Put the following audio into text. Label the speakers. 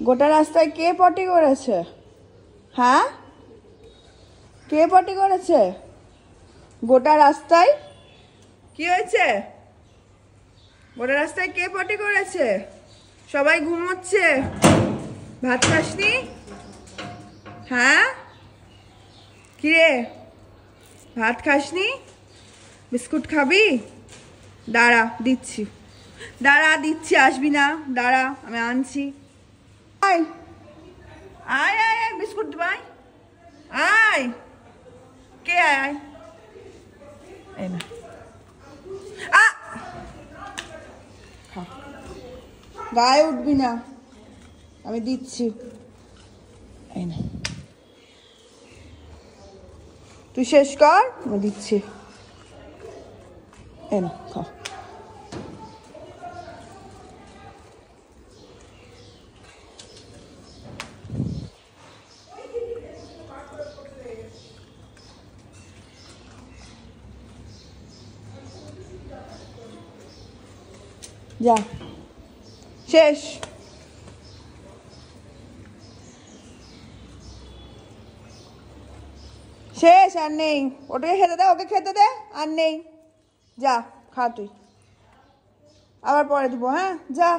Speaker 1: গোটা রাস্তায় কে পটি করেছে? হ্যাঁ, কে পটি করেছে গোটা রাস্তায়? কি হয়েছে? গোটা রাস্তায় কে পটি করেছে? সবাই ঘুমোচ্ছে, ভাত খাসনি? হ্যাঁ, কিরে ভাত খাসনি? বিস্কুট খাবি? দাঁড়া দিচ্ছি, দাঁড়া দিচ্ছি, আসবি না, দাঁড়া আমি আনছি। আয় আয় আয় আয়, বিস্কুট দিবাই, আয়। কে আয় আয়, এই না, গায়ে উঠবি না, আমি দিচ্ছি, এই না, তুই শেষ কর, আমি দিচ্ছি, এই না খা। যা, শেষ। শেষ, আর নেই। ওটাকে খেতে দে, ওকে খেতে দে, আর নেই। যা খা তুই, আবার পরে দিব। হ্যাঁ যা।